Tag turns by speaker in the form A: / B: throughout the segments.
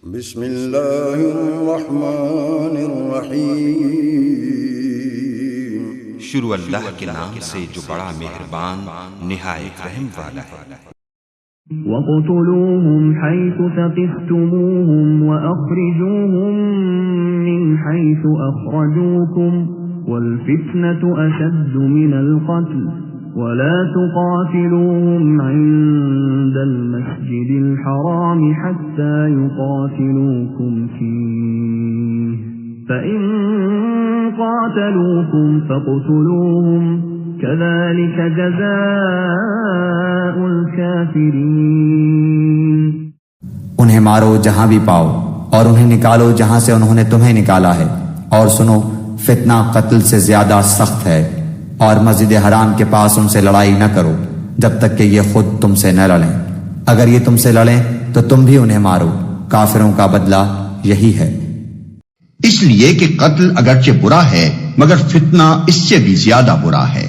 A: بسم اللہ الرحمن الرحیم،
B: شروع اللہ کے نام سے جو بڑا مہربان نہایت رحم والا ہے۔
C: وَاقْتُلُوهُمْ حَيْثُ ثَقِفْتُمُوهُمْ وَأَخْرِجُوهُمْ مِنْ حَيْثُ أَخْرَجُوكُمْ وَالْفِتْنَةُ أَشَدُّ مِنَ الْقَتْلِ وَلَا تُقَاتِلُوهُمْ عِندَ الْمَسْجِدِ الْحَرَامِ حَتَّى يُقَاتِلُوكُمْ فِيهِ فَإِنْ قَاتَلُوكُمْ فَاقْتُلُوهُمْ كَذَلِكَ جَزَاءُ الْكَافِرِينَ۔
D: انہیں مارو جہاں بھی پاؤ اور انہیں نکالو جہاں سے انہوں نے تمہیں نکالا ہے، اور سنو فتنہ قتل سے زیادہ سخت ہے، اور مسجد حرام کے پاس ان سے لڑائی نہ کرو جب تک کہ یہ خود تم سے نہ لڑیں، اگر یہ تم سے لڑیں تو تم بھی انہیں مارو، کافروں کا بدلہ یہی ہے۔
E: اس لیے کہ قتل اگرچہ برا ہے مگر فتنہ اس سے بھی زیادہ برا ہے۔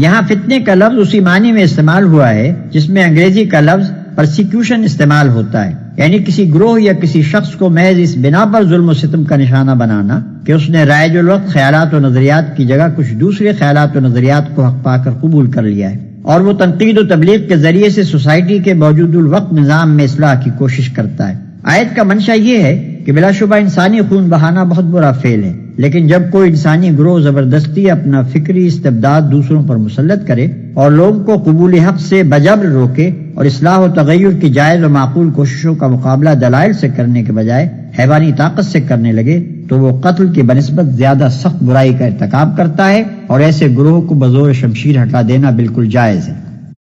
F: یہاں فتنے کا لفظ اسی معنی میں استعمال ہوا ہے جس میں انگریزی کا لفظ پرسیکیوشن استعمال ہوتا ہے، یعنی کسی گروہ یا کسی شخص کو محض اس بنا پر ظلم و ستم کا نشانہ بنانا کہ اس نے رائج الوقت خیالات و نظریات کی جگہ کچھ دوسرے خیالات و نظریات کو حق پا کر قبول کر لیا ہے، اور وہ تنقید و تبلیغ کے ذریعے سے سوسائٹی کے موجود الوقت نظام میں اصلاح کی کوشش کرتا ہے۔ آیت کا منشا یہ ہے کہ بلا شبہ انسانی خون بہانا بہت برا فعل ہے، لیکن جب کوئی انسانی گروہ زبردستی اپنا فکری استبداد دوسروں پر مسلط کرے اور لوگوں کو قبول حق سے بجبر روکے اور اصلاح و تغیر کی جائز و معقول کوششوں کا مقابلہ دلائل سے کرنے کے بجائے حیوانی طاقت سے کرنے لگے تو وہ قتل کی بنسبت زیادہ سخت برائی کا ارتکاب کرتا ہے، اور ایسے گروہ کو بزور شمشیر ہٹا دینا بالکل جائز ہے۔